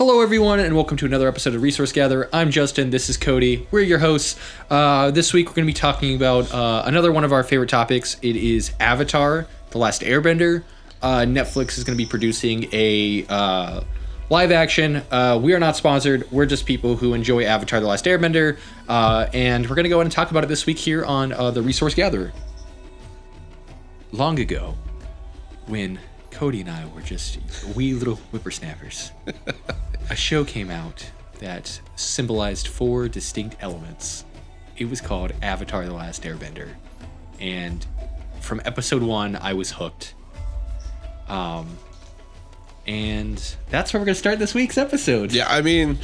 Hello, everyone, and welcome to another episode of Resource Gather. I'm Justin. This is Cody. We're your hosts. This week, we're going to be talking about another one of our favorite topics. It is Avatar: The Last Airbender. Netflix is going to be producing a live action. We are not sponsored. We're just people who enjoy Avatar: The Last Airbender, and we're going to go ahead and talk about it this week here on the Resource Gatherer. Long ago, when Cody and I were just wee little whippersnappers, a show came out that symbolized 4 distinct elements. It was called Avatar: The Last Airbender. And from episode 1, I was hooked. And that's where we're going to start this week's episode. Yeah, I mean,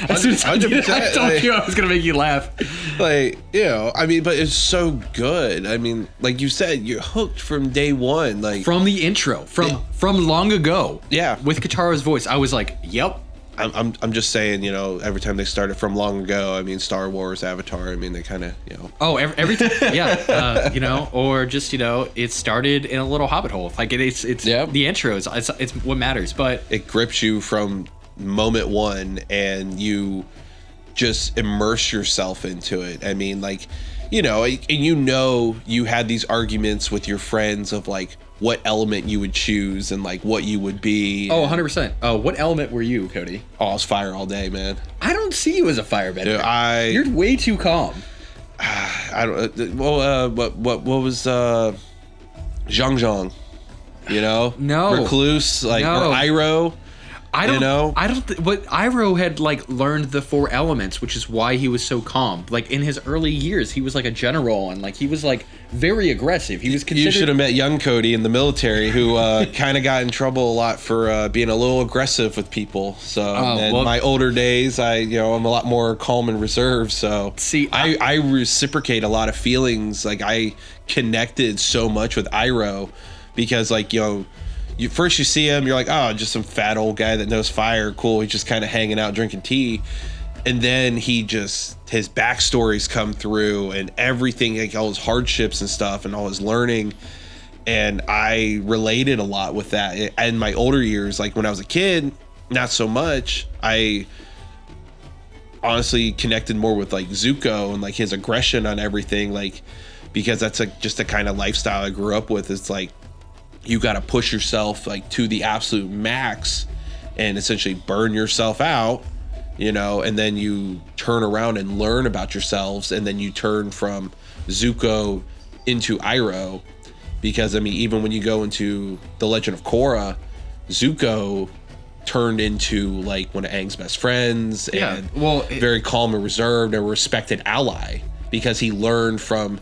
as soon as I told you I was going to make you laugh. But it's so good. I mean, like you said, you're hooked from day one. Like from the intro, from long ago. Yeah. With Katara's voice, I was like, yep. I'm just saying, every time they started from long ago, I mean, Star Wars, Avatar, I mean, they kind of, Oh, every time, yeah, or just, it started in a little hobbit hole. Like, it's the intros, it's what matters, but... It grips you from moment one, and you just immerse yourself into it. I mean, like, you had these arguments with your friends of, like, what element you would choose and like what you would be. Oh, 100%. What element were you, Cody? Oh, I was fire all day, man. I don't see you as a firebender. Dude, you're way too calm. I don't. Well, what was Zhang Zhang? No. Recluse, or Iroh. But Iroh had like learned the 4 elements, which is why he was so calm. Like in his early years, he was like a general and like he was like very aggressive. He was considered. You should have met young Cody in the military, who kind of got in trouble a lot for being a little aggressive with people. So in my older days, I'm a lot more calm and reserved. So see, I reciprocate a lot of feelings. Like I connected so much with Iroh because you first see him, you're like, oh, just some fat old guy that knows fire. Cool. He's just kind of hanging out, drinking tea. And then his backstories come through and everything, like all his hardships and stuff and all his learning. And I related a lot with that. In my older years, like when I was a kid, not so much. I honestly connected more with like Zuko and like his aggression on everything. Like, because that's just the kind of lifestyle I grew up with. It's like, you got to push yourself like to the absolute max and essentially burn yourself out, and then you turn around and learn about yourselves. And then you turn from Zuko into Iroh, because I mean, even when you go into the Legend of Korra, Zuko turned into like one of Aang's best friends and very calm and reserved, a respected ally, because he learned from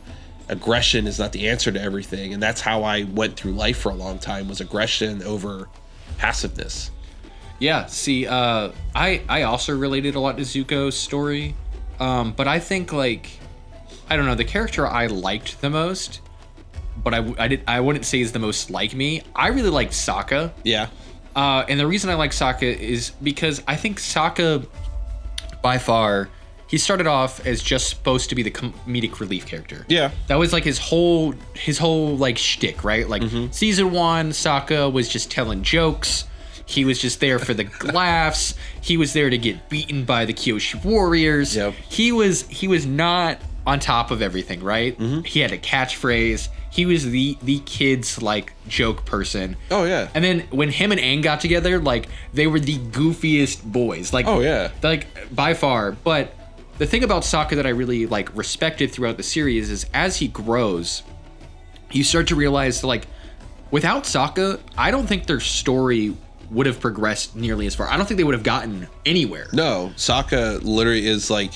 aggression is not the answer to everything. And that's how I went through life for a long time, was aggression over passiveness. Yeah, see, I also related a lot to Zuko's story, but I think like, I don't know, the character I liked the most, but I wouldn't say is the most like me. I really liked Sokka. Yeah. And the reason I like Sokka is because I think Sokka, by far, he started off as just supposed to be the comedic relief character. Yeah. That was like his whole like shtick, right? Like season 1, Sokka was just telling jokes. He was just there for the laughs. He was there to get beaten by the Kyoshi warriors. Yep. He was not on top of everything, right? He had a catchphrase. He was the kids like joke person. Oh yeah. And then when him and Aang got together, like they were the goofiest boys. Like by far. But the thing about Sokka that I really like respected throughout the series is as he grows, you start to realize that, like, without Sokka, I don't think their story would have progressed nearly as far. I don't think they would have gotten anywhere. No, Sokka literally is like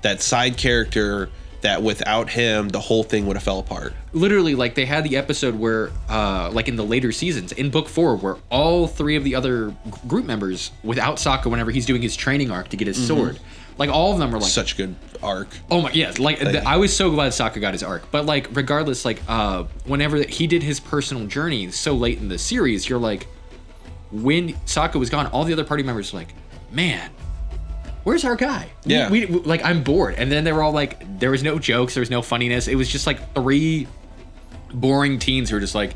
that side character that without him, the whole thing would have fell apart. Literally, like they had the episode where, like in the later seasons, in book 4, where all 3 of the other group members, without Sokka, whenever he's doing his training arc to get his sword, like all of them are like such a good arc. Oh my, yes, like I was so glad Sokka got his arc. But like regardless, like whenever he did his personal journey so late in the series, you're like, when Sokka was gone, all the other party members were like, man, where's our guy? Yeah. We like, I'm bored. And then they were all like, there was no jokes, there was no funniness. It was just like 3 boring teens who were just like,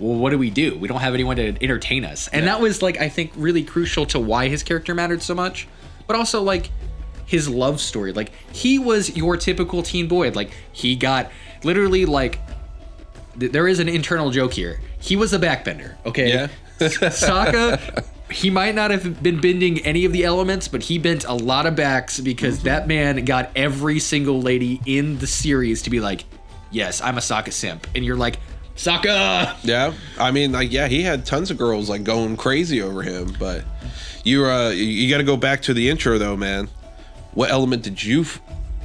well, what do? We don't have anyone to entertain us. And that was like, I think, really crucial to why his character mattered so much. But also like his love story. Like, he was your typical teen boy. Like, he got literally like, there is an internal joke here. He was a backbender, okay? Yeah. Sokka, he might not have been bending any of the elements, but he bent a lot of backs because that man got every single lady in the series to be like, yes, I'm a Sokka simp. And you're like, Sokka! Yeah. I mean, like, yeah, he had tons of girls like going crazy over him, but you got to go back to the intro though, man. What element did you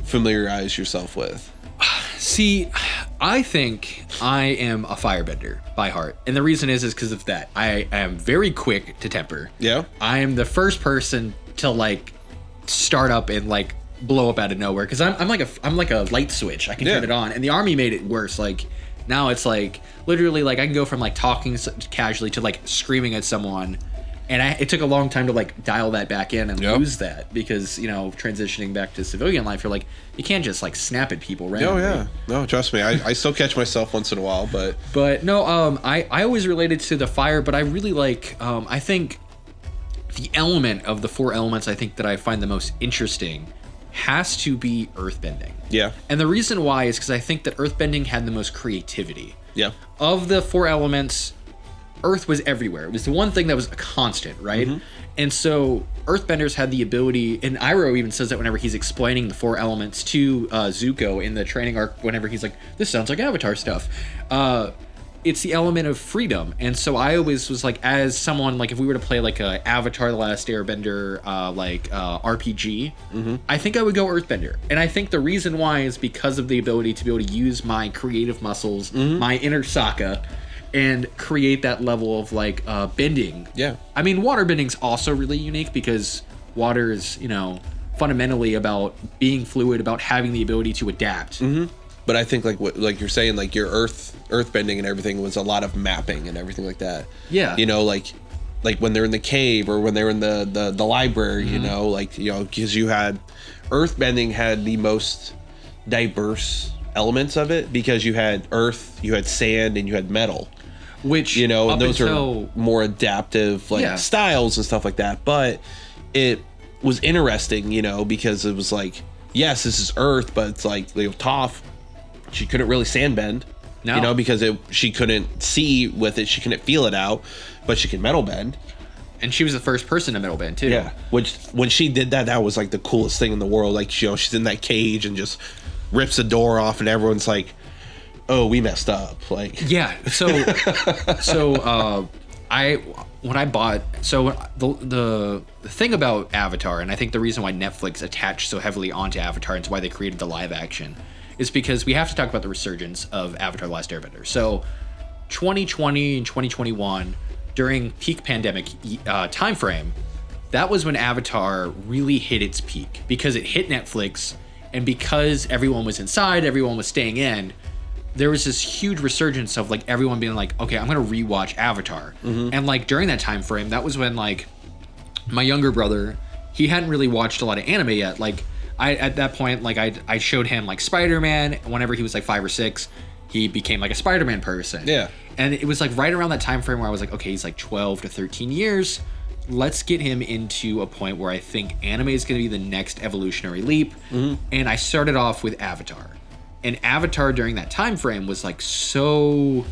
familiarize yourself with? See, I think I am a firebender by heart. And the reason is because of that. I am very quick to temper. Yeah. I am the first person to like start up and like blow up out of nowhere. Because I'm like a light switch. I can turn it on. And the army made it worse. Like, now it's like literally like I can go from like talking casually to like screaming at someone. And it took a long time to like dial that back in and lose that, because, you know, transitioning back to civilian life, you're like, you can't just like snap at people randomly. Oh yeah, no, trust me, I still catch myself once in a while, but no, I always related to the fire, but I really like, I think the element of the 4 elements I think that I find the most interesting has to be earthbending. Yeah. And the reason why is because I think that earthbending had the most creativity. Yeah. Of the 4 elements, Earth was everywhere. It was the one thing that was a constant, right? Mm-hmm. And so earthbenders had the ability, and Iroh even says that whenever he's explaining the 4 elements to Zuko in the training arc, whenever he's like, this sounds like Avatar stuff. It's the element of freedom. And so I always was like, as someone, like if we were to play like a Avatar The Last Airbender RPG, I think I would go earthbender. And I think the reason why is because of the ability to be able to use my creative muscles, my inner Sokka, and create that level of like bending. Yeah. I mean, water bending's also really unique because water is, you know, fundamentally about being fluid, about having the ability to adapt. Mm-hmm. But I think like you're saying, like your earth bending and everything was a lot of mapping and everything like that. Yeah. You know, like when they're in the cave or when they're in the library, you know, like, you know, because you had earth bending had the most diverse elements of it, because you had earth, you had sand, and you had metal. Which, you know, and those are more adaptive like styles and stuff like that. But it was interesting, you know, because it was like, yes, this is earth, but it's like, you know, Toph, she couldn't really sandbend, you know, because she couldn't see with it, she couldn't feel it out, but she could metal bend. And she was the first person to metal bend too. Yeah, which when she did that, that was like the coolest thing in the world. Like, you know, she's in that cage and just rips the door off, and everyone's like, oh, we messed up. Like, yeah. So the thing about Avatar, and I think the reason why Netflix attached so heavily onto Avatar and why they created the live action, is because we have to talk about the resurgence of Avatar: The Last Airbender. So 2020 and 2021, during peak pandemic time frame, that was when Avatar really hit its peak, because it hit Netflix, and because everyone was inside, everyone was staying in, there was this huge resurgence of like everyone being like, okay, I'm gonna rewatch Avatar. And like during that time frame, that was when like my younger brother, he hadn't really watched a lot of anime yet. Like at that point, like I showed him like Spider-Man. Whenever he was like 5 or 6, he became like a Spider-Man person. Yeah. And it was like right around that time frame where I was like, okay, he's like 12 to 13 years. Let's get him into a point where I think anime is going to be the next evolutionary leap. And I started off with Avatar. And Avatar during that time frame was like so...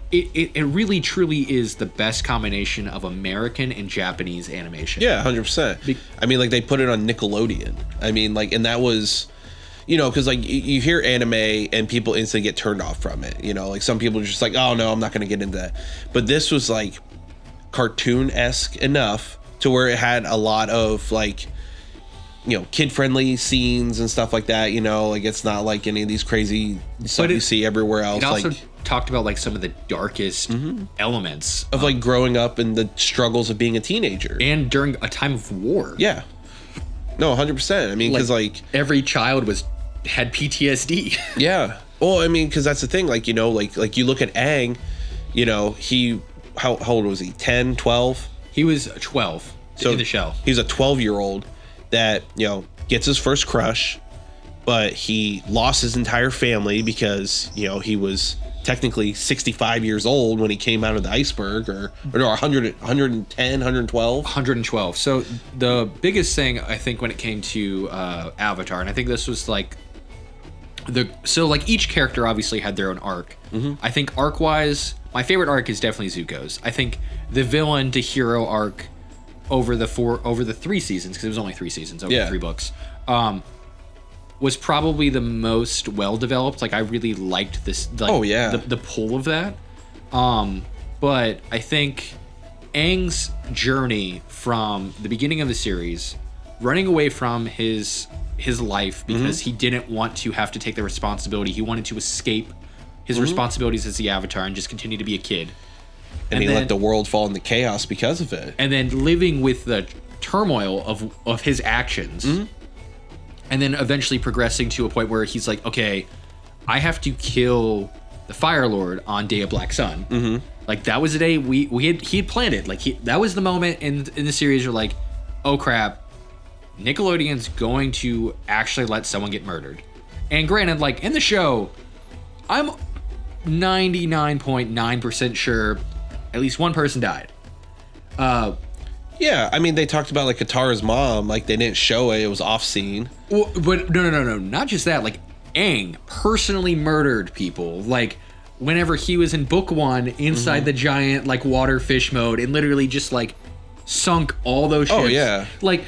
It really truly is the best combination of American and Japanese animation. Yeah, 100%. I mean, like, they put it on Nickelodeon. I mean, like, and that was... You know, because, like, you hear anime and people instantly get turned off from it. You know, like, some people are just like, oh, no, I'm not going to get into that. But this was, like, cartoon-esque enough to where it had a lot of, like... you know, kid-friendly scenes and stuff like that, you know, like it's not like any of these crazy stuff you see everywhere else. It also like, talked about like some of the darkest elements of like growing up and the struggles of being a teenager. And during a time of war. Yeah. No, 100%. I mean, because like every child had PTSD. Yeah. Well, I mean, because that's the thing, like, you know, like you look at Aang, you know, how old was he? 10, 12? He was 12 in the show. He's a 12-year-old that, you know, gets his first crush, but he lost his entire family because, you know, he was technically 65 years old when he came out of the iceberg, or no, 100, 110, 112. 112. So the biggest thing I think when it came to Avatar, and I think this was like like each character obviously had their own arc. I think arc wise, my favorite arc is definitely Zuko's. I think the villain to hero arc over the 3 seasons, because it was only 3 seasons over 3 books, was probably the most well developed. Like I really liked this. Like, the pull of that. But I think Aang's journey from the beginning of the series, running away from his life because he didn't want to have to take the responsibility. He wanted to escape his responsibilities as the Avatar and just continue to be a kid. And he let the world fall into chaos because of it. And then living with the turmoil of his actions. And then eventually progressing to a point where he's like, okay, I have to kill the Fire Lord on Day of Black Sun. Like that was the day he had planned it. Like that was the moment in the series you're like, oh crap, Nickelodeon's going to actually let someone get murdered. And granted, like in the show, I'm 99.9% sure at least one person died. Yeah, I mean, they talked about like Katara's mom, like they didn't show it; it was off scene. Well, but no, not just that. Like Aang personally murdered people. Like whenever he was in Book 1 inside the giant like water fish mode, and literally just like sunk all those ships. Oh yeah, like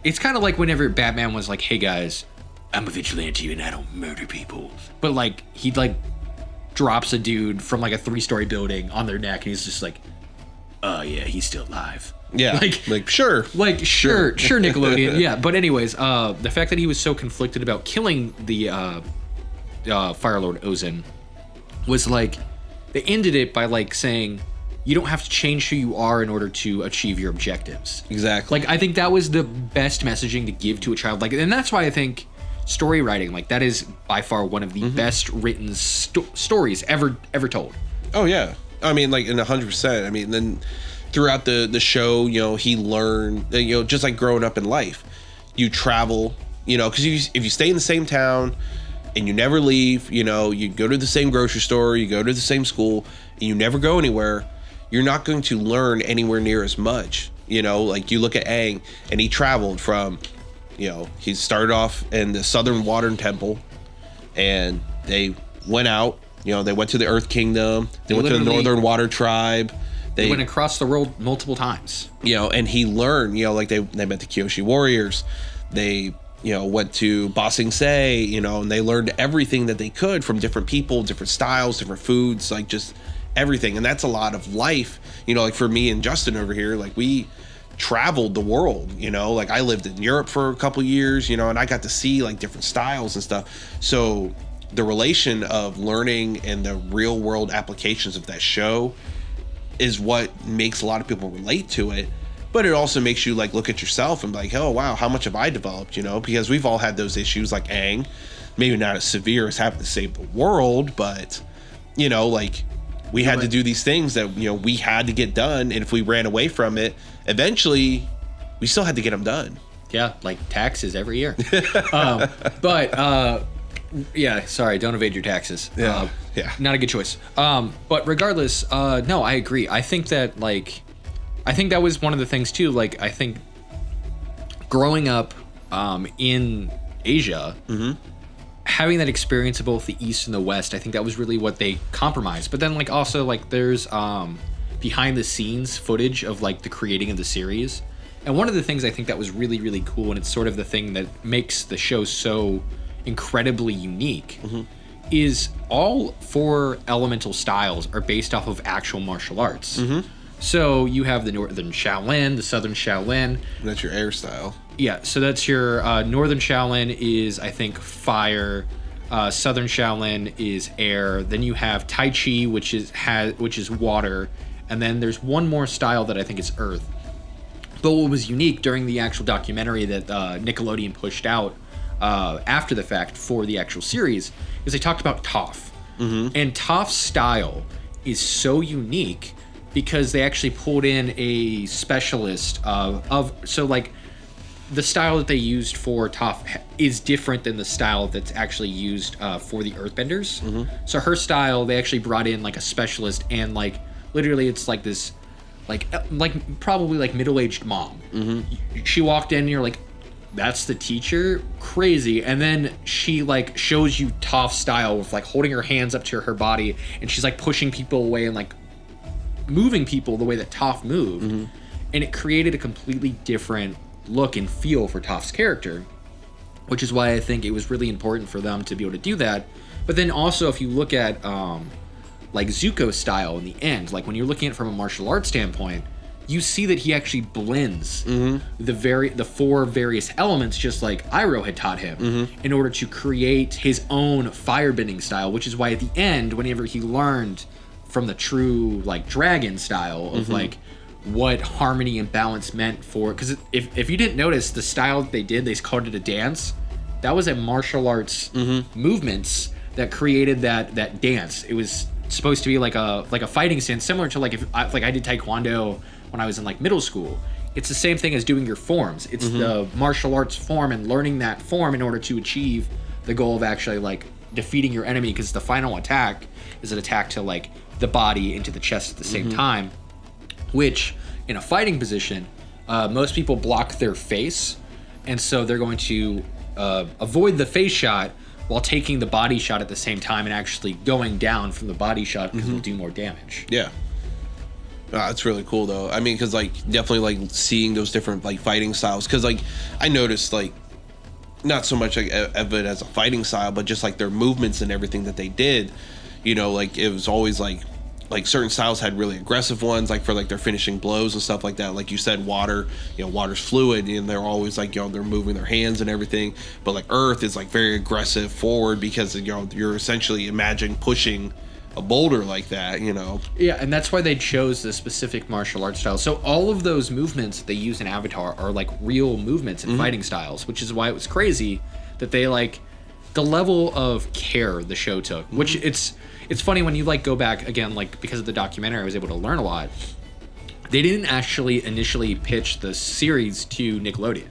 it's kind of like whenever Batman was like, "Hey guys, I'm a vigilante and I don't murder people," but like he like drops a dude from like a 3-story building on their neck, and he's just like, "Oh yeah, he's still alive." Yeah, like sure, Nickelodeon. Yeah, but anyways, the fact that he was so conflicted about killing the Fire Lord Ozin was like they ended it by like saying you don't have to change who you are in order to achieve your objectives. Exactly. Like I think that was the best messaging to give to a child. Like, and that's why I think story writing, like that is by far one of the best written stories ever told. Oh yeah, I mean, like in 100%. I mean, then throughout the show, you know, he learned, you know, just like growing up in life, you travel, you know, because if you stay in the same town and you never leave, you know, you go to the same grocery store, you go to the same school, and you never go anywhere, you're not going to learn anywhere near as much. You know, like you look at Aang, and he traveled from, you know, he started off in the Southern Water Temple, and they went out, you know, they went to the Earth Kingdom, they went to the Northern Water Tribe. They went across the world multiple times. You know, and he learned, you know, like they met the Kyoshi warriors. They, you know, went to Ba Sing Se, you know, and they learned everything that they could from different people, different styles, different foods, like just everything. And that's a lot of life, you know, like for me and Justin over here, like we traveled the world, you know, like I lived in Europe for a couple years, you know, and I got to see like different styles and stuff. So the relation of learning and the real world applications of that show is what makes a lot of people relate to it. But it also makes you like look at yourself and be like, oh wow, how much have I developed, you know, because we've all had those issues like Aang, maybe not as severe as having to save the world, but you know, like we had to do these things that, you know, we had to get done, and if we ran away from it, eventually we still had to get them done. Yeah, like taxes every year. Yeah, sorry, don't evade your taxes. Yeah. Not a good choice. But regardless, no, I agree. I think that that was one of the things too. Like, I think growing up in Asia, having that experience of both the East and the West, I think that was really what they compromised. But then, like, also, like, there's behind the scenes footage of like the creating of the series. And one of the things I think that was really, really cool, and it's sort of the thing that makes the show so incredibly unique, is all 4 elemental styles are based off of actual martial arts. So you have the Northern Shaolin, the Southern Shaolin. That's your air style. Yeah, so that's your Northern Shaolin is, I think, fire. Southern Shaolin is air. Then you have Tai Chi, which is water, and then there's one more style that I think is earth. But what was unique during the actual documentary that Nickelodeon pushed out after the fact for the actual series is they talked about Toph. And Toph's style is so unique because they actually pulled in a specialist so like the style that they used for Toph is different than the style that's actually used for the Earthbenders. So her style, they actually brought in like a specialist, and like literally it's like this like probably like middle-aged mom. She walked in and you're like, that's the teacher? Crazy. And then she like shows you Toph's style with like holding her hands up to her body, and she's like pushing people away and like moving people the way that Toph moved. And it created a completely different look and feel for Toph's character, which is why I think it was really important for them to be able to do that. But then also, if you look at like Zuko's style in the end, like when you're looking at it from a martial arts standpoint, you see that he actually blends the four various elements, just like Iroh had taught him, in order to create his own firebending style. Which is why at the end, whenever he learned from the true like dragon style of like what harmony and balance meant for, because if you didn't notice the style that they did, they called it a dance. That was a martial arts movements that created that dance. It was supposed to be like a fighting stance, similar to like I did taekwondo when I was in like middle school. It's the same thing as doing your forms. It's the martial arts form and learning that form in order to achieve the goal of actually like defeating your enemy, because the final attack is an attack to like the body into the chest at the same time, which in a fighting position, most people block their face, and so they're going to avoid the face shot while taking the body shot at the same time and actually going down from the body shot, because it'll do more damage. Yeah. That's really cool though. I mean, because like definitely like seeing those different like fighting styles, because like I noticed like not so much like of it as a fighting style, but just like their movements and everything that they did, you know, like it was always like certain styles had really aggressive ones, like for like their finishing blows and stuff like that. Like you said, water, you know, water's fluid, and they're always like, you know, they're moving their hands and everything. But like earth is like very aggressive forward, because you know you're essentially imagine pushing a boulder like that, you know. Yeah, and that's why they chose the specific martial arts style. So all of those movements they use in Avatar are like real movements and fighting styles, which is why it was crazy that they like the level of care the show took. Which it's funny when you like go back again, like because of the documentary, I was able to learn a lot. They didn't actually initially pitch the series to Nickelodeon.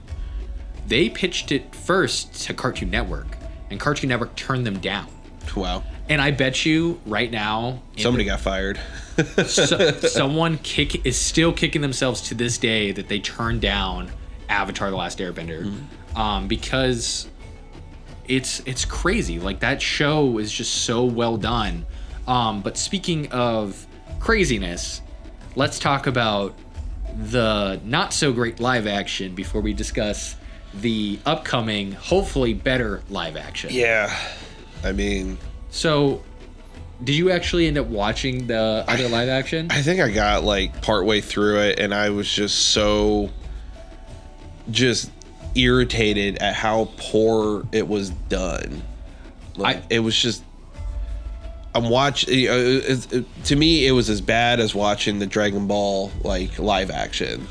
They pitched it first to Cartoon Network, and Cartoon Network turned them down. Wow. And I bet you right now somebody got fired. Someone is still kicking themselves to this day that they turned down Avatar: The Last Airbender, because it's crazy. Like that show is just so well done. But speaking of craziness, let's talk about the not so great live action before we discuss the upcoming, hopefully better live action. Yeah, I mean. So, did you actually end up watching the other live action? I think I got like partway through it, and I was just so irritated at how poor it was done. Like, it was just. I'm watching. To me, it was as bad as watching the Dragon Ball like live action.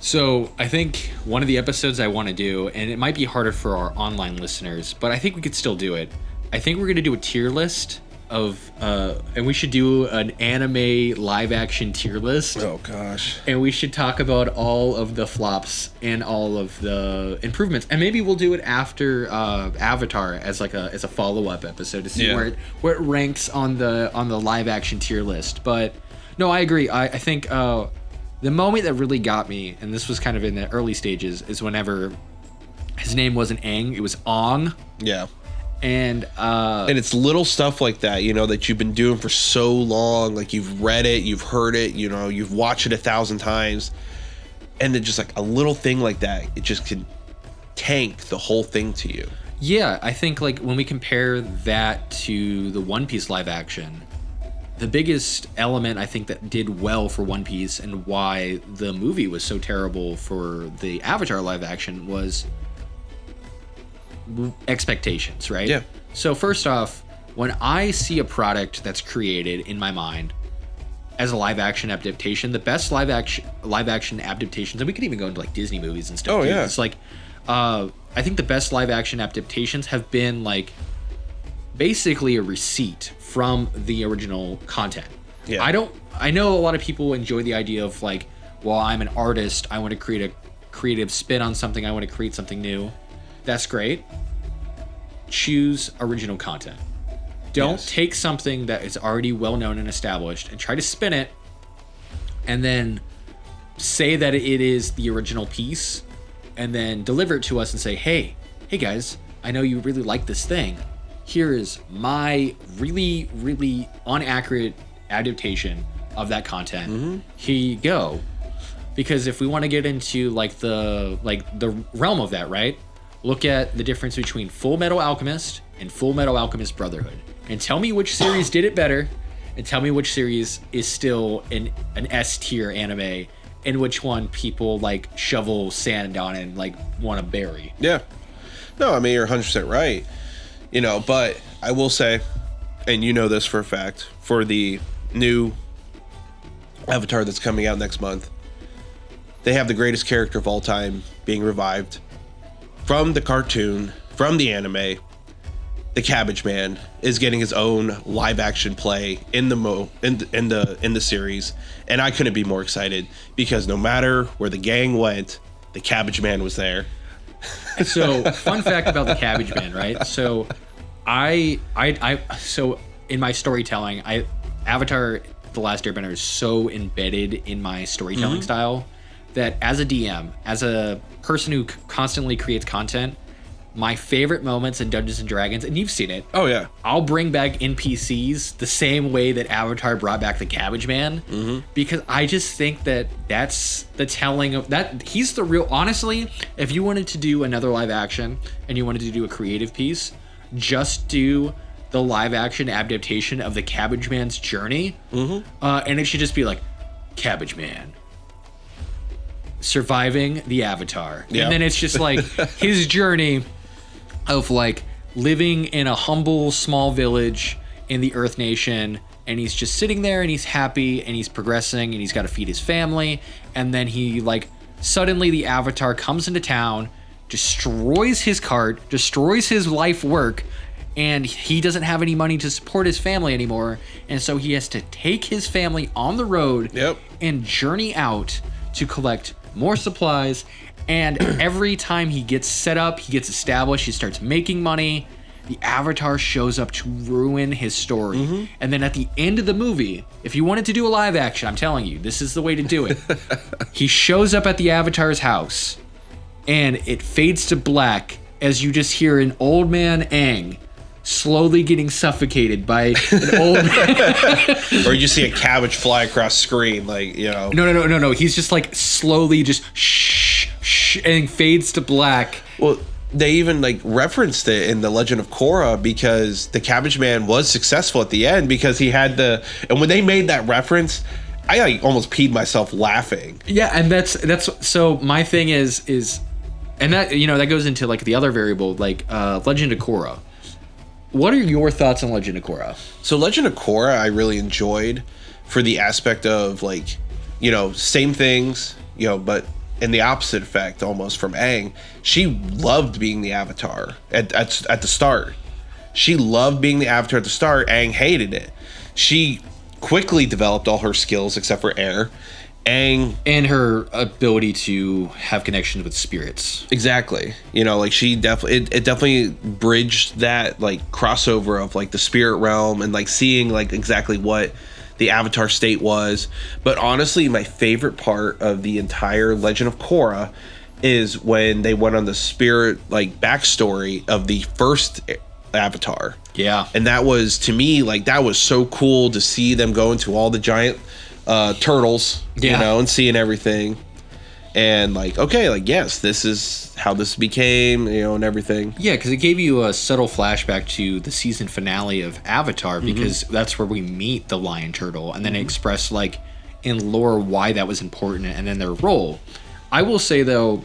So I think one of the episodes I want to do, and it might be harder for our online listeners, but I think we could still do it. I think we're going to do a tier list of, and we should do an anime live action tier list. Oh gosh. And we should talk about all of the flops and all of the improvements. And maybe we'll do it after Avatar as like as a follow-up episode to see where it ranks on the live action tier list. But no, I agree. I think the moment that really got me, and this was kind of in the early stages, is whenever his name wasn't Aang, it was Ong. Yeah. And it's little stuff like that, you know, that you've been doing for so long. Like you've read it, you've heard it, you know, you've watched it 1,000 times, and then just like a little thing like that, it just can tank the whole thing to you. Yeah, I think like when we compare that to the One Piece live action, the biggest element I think that did well for One Piece and why the movie was so terrible for the Avatar live action was expectations, right? Yeah. So first off, when I see a product that's created in my mind as a live action adaptation, the best live action adaptations, and we could even go into like Disney movies and stuff. Oh, too. yeah. It's like I think the best live action adaptations have been like basically a receipt from the original content. Yeah. I know a lot of people enjoy the idea of like, well, I'm an artist, I want to create creative spin on something. I want to create something new. That's great. Choose original content. Don't take something that is already well known and established and try to spin it and then say that it is the original piece and then deliver it to us and say, hey guys, I know you really like this thing. Here is my really, really inaccurate adaptation of that content. Here you go. Because if we want to get into the realm of that, right? Look at the difference between Full Metal Alchemist and Full Metal Alchemist Brotherhood. And tell me which series did it better, and tell me which series is still an S tier anime, and which one people like shovel sand on and like want to bury. Yeah. No, I mean, you're 100% right. You know, but I will say, and you know this for a fact, for the new Avatar that's coming out next month, they have the greatest character of all time being revived from the cartoon, from the anime. The Cabbage Man is getting his own live action play in the series, and I couldn't be more excited because no matter where the gang went, the Cabbage Man was there. So, fun fact about the Cabbage Man, right? So, so in my storytelling, Avatar: The Last Airbender is so embedded in my storytelling style that as a DM, as a person who constantly creates content, my favorite moments in Dungeons and Dragons, and you've seen it. Oh yeah. I'll bring back NPCs the same way that Avatar brought back the Cabbage Man, because I just think that that's the telling of that. He's the real. Honestly, if you wanted to do another live action and you wanted to do a creative piece, just do the live action adaptation of the Cabbage Man's journey, and it should just be like Cabbage Man surviving the Avatar, and then it's just like his journey of like living in a humble small village in the Earth Nation, and he's just sitting there and he's happy and he's progressing and he's got to feed his family, and then he like suddenly the Avatar comes into town, destroys his cart, destroys his life work, and he doesn't have any money to support his family anymore, and so he has to take his family on the road and journey out to collect more supplies. And every time he gets set up, he gets established, he starts making money, the Avatar shows up to ruin his story. And then at the end of the movie, if you wanted to do a live action, I'm telling you, this is the way to do it. He shows up at the Avatar's house, and it fades to black as you just hear an old man Aang slowly getting suffocated by an old man. Or you see a cabbage fly across screen, like, you know. No. He's just like slowly just shh, and fades to black. Well, they even like referenced it in the Legend of Korra because the Cabbage Man was successful at the end because he had and when they made that reference, I like almost peed myself laughing. Yeah, and that's so my thing is and that, you know, that goes into like the other variable, like Legend of Korra. What are your thoughts on Legend of Korra? So Legend of Korra I really enjoyed for the aspect of like, you know, same things, you know, but in the opposite effect almost from Aang. She loved being the Avatar at the start. She loved being the Avatar at the start. Aang hated it. She quickly developed all her skills except for air. Aang and her ability to have connections with spirits. Exactly. You know, like she definitely bridged that like crossover of like the spirit realm and like seeing like exactly what the Avatar state was. But honestly, my favorite part of the entire Legend of Korra is when they went on the spirit like backstory of the first Avatar. Yeah. And that was, to me, like that was so cool to see them go into all the giant turtles, you know, and seeing everything. And like, okay, like, yes, this is how this became, you know, and everything. Yeah, because it gave you a subtle flashback to the season finale of Avatar, because that's where we meet the lion turtle, and then it expressed like in lore why that was important and then their role. I will say though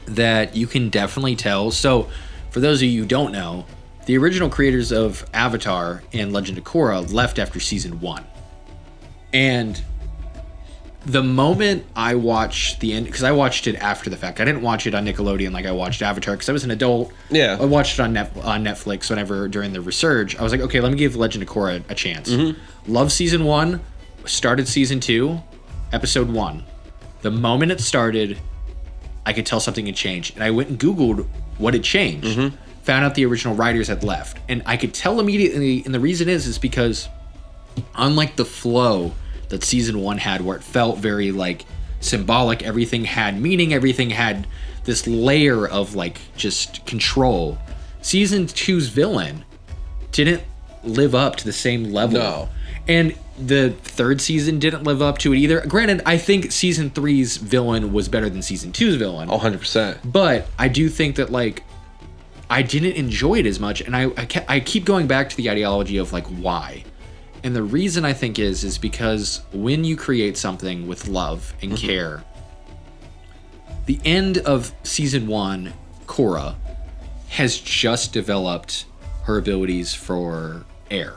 that you can definitely tell. So for those of you who don't know, the original creators of Avatar and Legend of Korra left after season 1. And the moment I watched the end, because I watched it after the fact. I didn't watch it on Nickelodeon like I watched Avatar because I was an adult. Yeah. I watched it on Netflix whenever during the resurge. I was like, okay, let me give Legend of Korra a chance. Love season 1, started season 2, episode 1. The moment it started, I could tell something had changed. And I went and Googled what had changed. Found out the original writers had left. And I could tell immediately, and the reason is because unlike the flow that season 1 had, where it felt very like symbolic, everything had meaning, everything had this layer of like just control, season 2's villain didn't live up to the same level. No. And the third season didn't live up to it either. Granted, I think season 3's villain was better than season 2's villain. 100%. But I do think that like I didn't enjoy it as much, and I keep going back to the ideology of like why. And the reason I think is because when you create something with love and care, the end of season 1, Korra has just developed her abilities for air.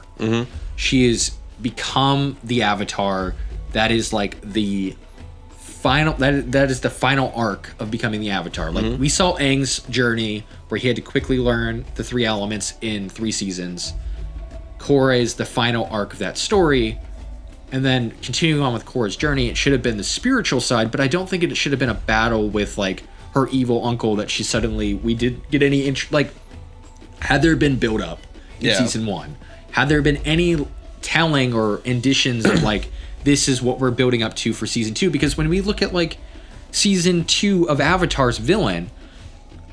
She has become the avatar that is like the final that is the final arc of becoming the avatar. Like we saw Aang's journey where he had to quickly learn the 3 elements in 3 seasons. Korra is the final arc of that story. And then continuing on with Korra's journey, it should have been the spiritual side, but I don't think it should have been a battle with like her evil uncle that she suddenly, we didn't get any like had there been build up in season 1, had there been any telling or indications of like this is what we're building up to for season 2, because when we look at like season 2 of Avatar's villain,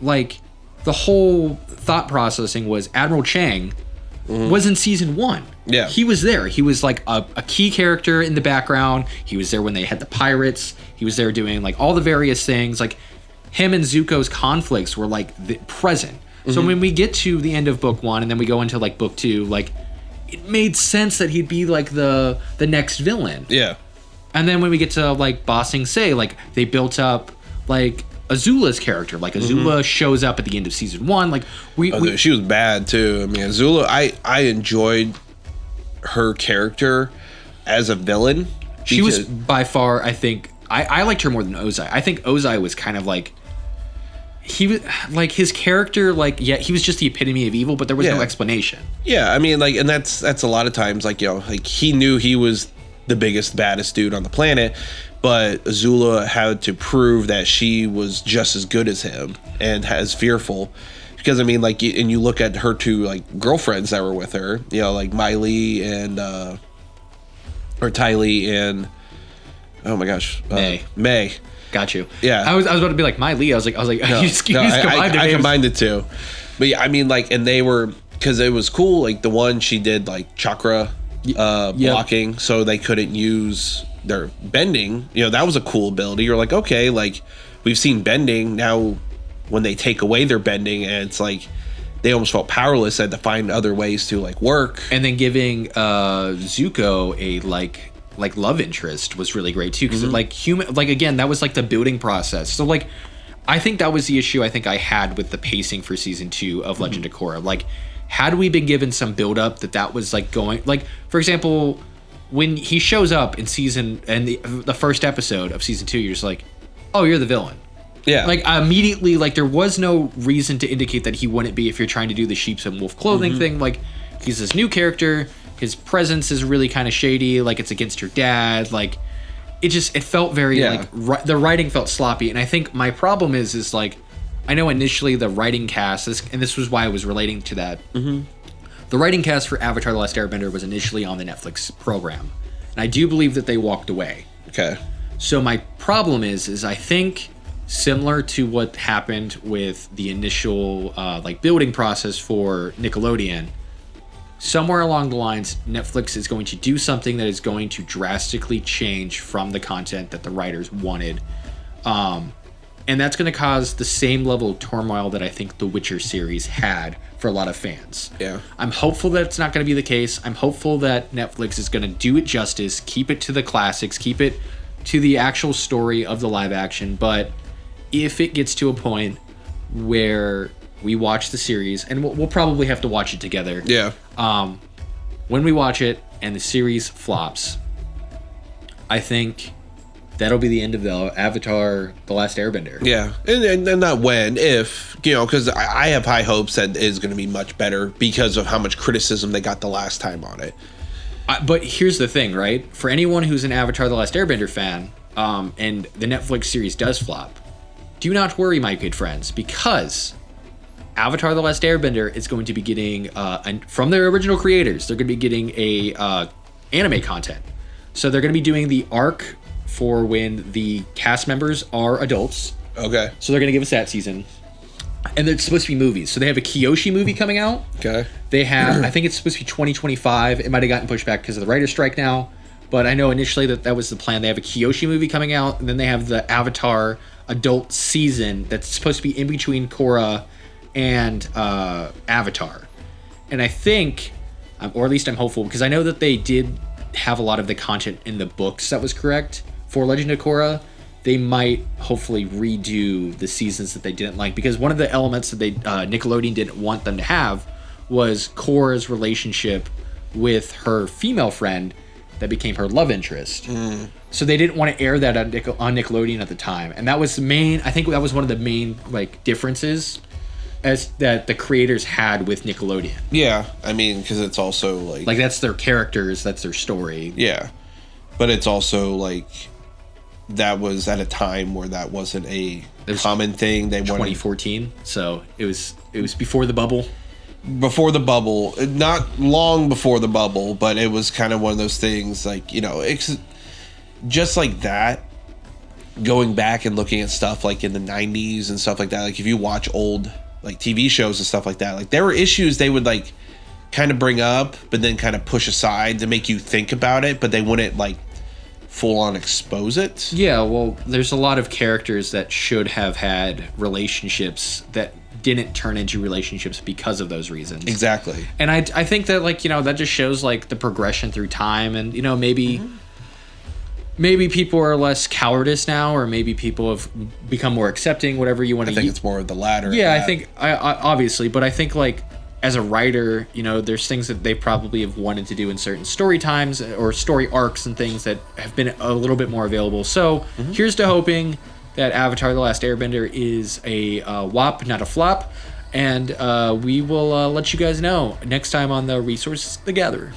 like the whole thought processing was Admiral Chang was in season 1. Yeah. He was there. He was like a key character in the background. He was there when they had the pirates. He was there doing like all the various things. Like him and Zuko's conflicts were like present. So when we get to the end of book 1 and then we go into like book 2, like it made sense that he'd be like the next villain. Yeah. And then when we get to like Ba Sing Se, like they built up like Azula's character. Like Azula shows up at the end of season 1. Like she was bad too. I mean, Azula, I enjoyed her character as a villain. She was by far, I think, I liked her more than Ozai. I think Ozai was kind of like, he was like his character, like, yeah, he was just the epitome of evil, but there was no explanation. Yeah, I mean, like, and that's a lot of times, like, you know, like he knew he was the biggest, baddest dude on the planet, but Azula had to prove that she was just as good as him and as fearful. Because, I mean, like, and you look at her 2, like, girlfriends that were with her, you know, like Miley and, or Ty Lee and, oh my gosh. May. Got you. Yeah. I was about to be like, I was like, No, I combined it too. But yeah, I mean, like, and they were, because it was cool, like, the one she did, like, chakra blocking, so they couldn't use their bending. You know, that was a cool ability. You're like, okay, like, we've seen bending. Now, when they take away their bending, and it's like, they almost felt powerless, had to find other ways to, like, work. And then giving Zuko a, like love interest was really great too, because like human, like again, that was like the building process. So like I think that was the issue I think I had with the pacing for season 2 of Legend of Korra. Like, had we been given some build up that was like going, like, for example, when he shows up in season and the first episode of season 2, you're just like, oh, you're the villain. Yeah. Like immediately, like there was no reason to indicate that he wouldn't be if you're trying to do the sheep's and wolf clothing thing. Like, he's this new character. His presence is really kind of shady. Like, it's against your dad. Like, it felt very like the writing felt sloppy. And I think my problem is like, I know initially the writing cast, and this was why I was relating to that. The writing cast for Avatar: The Last Airbender was initially on the Netflix program, and I do believe that they walked away. Okay. So my problem is I think similar to what happened with the initial like building process for Nickelodeon, somewhere along the lines, Netflix is going to do something that is going to drastically change from the content that the writers wanted. And that's going to cause the same level of turmoil that I think the Witcher series had for a lot of fans. Yeah. I'm hopeful that it's not going to be the case. I'm hopeful that Netflix is going to do it justice, keep it to the classics, keep it to the actual story of the live action. But if it gets to a point where we watch the series, and we'll probably have to watch it together. Yeah. When we watch it and the series flops, I think that'll be the end of the Avatar: The Last Airbender. Yeah, and not when, if, you know, because I have high hopes that it is going to be much better because of how much criticism they got the last time on it. But here's the thing, right? For anyone who's an Avatar: The Last Airbender fan, and the Netflix series does flop, do not worry, my good friends, because Avatar: The Last Airbender is going to be getting, from their original creators, they're going to be getting a anime content. So they're going to be doing the arc for when the cast members are adults. Okay. So they're going to give us that season. And it's supposed to be movies. So they have a Kyoshi movie coming out. Okay. They have, I think it's supposed to be 2025. It might have gotten pushed back because of the writer's strike now. But I know initially that was the plan. They have a Kyoshi movie coming out. And then they have the Avatar adult season that's supposed to be in between Korra and Avatar. And I think, or at least I'm hopeful, because I know that they did have a lot of the content in the books that was correct for Legend of Korra. They might hopefully redo the seasons that they didn't like, because one of the elements that they Nickelodeon didn't want them to have was Korra's relationship with her female friend that became her love interest. So they didn't want to air that on Nickelodeon at the time, and that was the main. I think that was one of the main differences as that the creators had with Nickelodeon. Yeah, I mean, because it's also like that's their characters, that's their story. Yeah, but it's also that was at a time where that wasn't a common thing. They wanted 2014, so it was before the bubble. Before the bubble, not long before the bubble, but it was kind of one of those things it's just like that. Going back and looking at stuff in the 90s and stuff like that, if you watch old TV shows and stuff like that, there were issues they would kind of bring up, but then kind of push aside to make you think about it, but they wouldn't full on expose it. Yeah, well, there's a lot of characters that should have had relationships that didn't turn into relationships because of those reasons. Exactly. And I think that that just shows the progression through time, and maybe people are less cowardice now, or maybe people have become more accepting, whatever you want to I think it's more of the latter. Yeah, I think I obviously, but I think as a writer, there's things that they probably have wanted to do in certain story times or story arcs and things that have been a little bit more available. So here's to hoping that Avatar: The Last Airbender is a whop, not a flop. And we will let you guys know next time on the Resources The Gatherer.